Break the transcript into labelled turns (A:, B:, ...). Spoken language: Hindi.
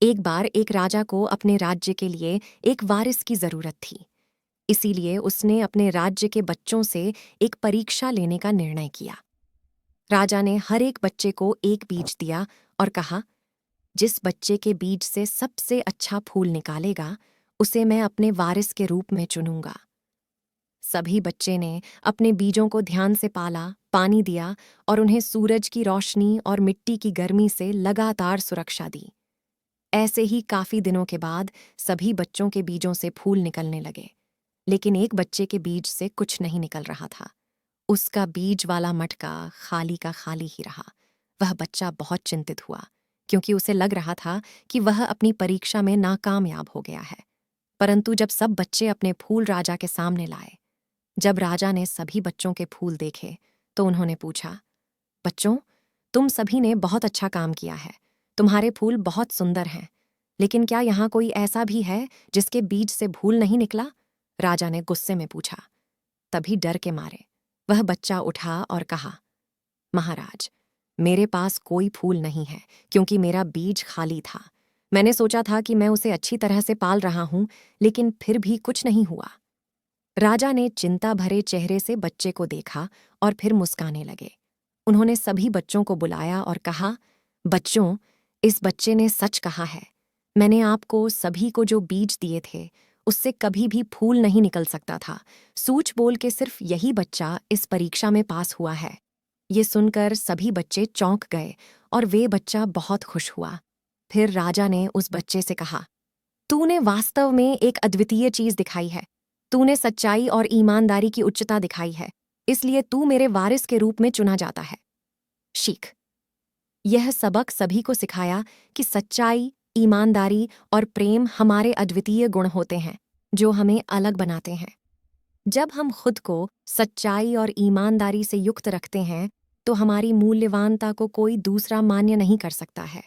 A: एक बार एक राजा को अपने राज्य के लिए एक वारिस की जरूरत थी। इसीलिए उसने अपने राज्य के बच्चों से एक परीक्षा लेने का निर्णय किया। राजा ने हर एक बच्चे को एक बीज दिया और कहा, जिस बच्चे के बीज से सबसे अच्छा फूल निकालेगा उसे मैं अपने वारिस के रूप में चुनूंगा। सभी बच्चे ने अपने बीजों को ध्यान से पाला, पानी दिया और उन्हें सूरज की रोशनी और मिट्टी की गर्मी से लगातार सुरक्षा दी। ऐसे ही काफी दिनों के बाद सभी बच्चों के बीजों से फूल निकलने लगे, लेकिन एक बच्चे के बीज से कुछ नहीं निकल रहा था। उसका बीज वाला मटका खाली का खाली ही रहा। वह बच्चा बहुत चिंतित हुआ, क्योंकि उसे लग रहा था कि वह अपनी परीक्षा में नाकामयाब हो गया है। परंतु जब सब बच्चे अपने फूल राजा के सामने लाए, जब राजा ने सभी बच्चों के फूल देखे, तो उन्होंने पूछा, बच्चों, तुम सभी ने बहुत अच्छा काम किया है। तुम्हारे फूल बहुत सुंदर हैं, लेकिन क्या यहाँ कोई ऐसा भी है जिसके बीज से फूल नहीं निकला? राजा ने गुस्से में पूछा। तभी डर के मारे वह बच्चा उठा और कहा, महाराज, मेरे पास कोई फूल नहीं है, क्योंकि मेरा बीज खाली था। मैंने सोचा था कि मैं उसे अच्छी तरह से पाल रहा हूं, लेकिन फिर भी कुछ नहीं हुआ। राजा ने चिंता भरे चेहरे से बच्चे को देखा और फिर मुस्काने लगे। उन्होंने सभी बच्चों को बुलाया और कहा, बच्चों, इस बच्चे ने सच कहा है। मैंने आपको सभी को जो बीज दिए थे उससे कभी भी फूल नहीं निकल सकता था। सूझ बोल के सिर्फ यही बच्चा इस परीक्षा में पास हुआ है। ये सुनकर सभी बच्चे चौंक गए और वे बच्चा बहुत खुश हुआ। फिर राजा ने उस बच्चे से कहा, तूने वास्तव में एक अद्वितीय चीज दिखाई है। तूने सच्चाई और ईमानदारी की उच्चता दिखाई है, इसलिए तू मेरे वारिस के रूप में चुना जाता है। शीख। यह सबक सभी को सिखाया कि सच्चाई, ईमानदारी और प्रेम हमारे अद्वितीय गुण होते हैं, जो हमें अलग बनाते हैं। जब हम खुद को सच्चाई और ईमानदारी से युक्त रखते हैं, तो हमारी मूल्यवानता को कोई दूसरा मान्य नहीं कर सकता है।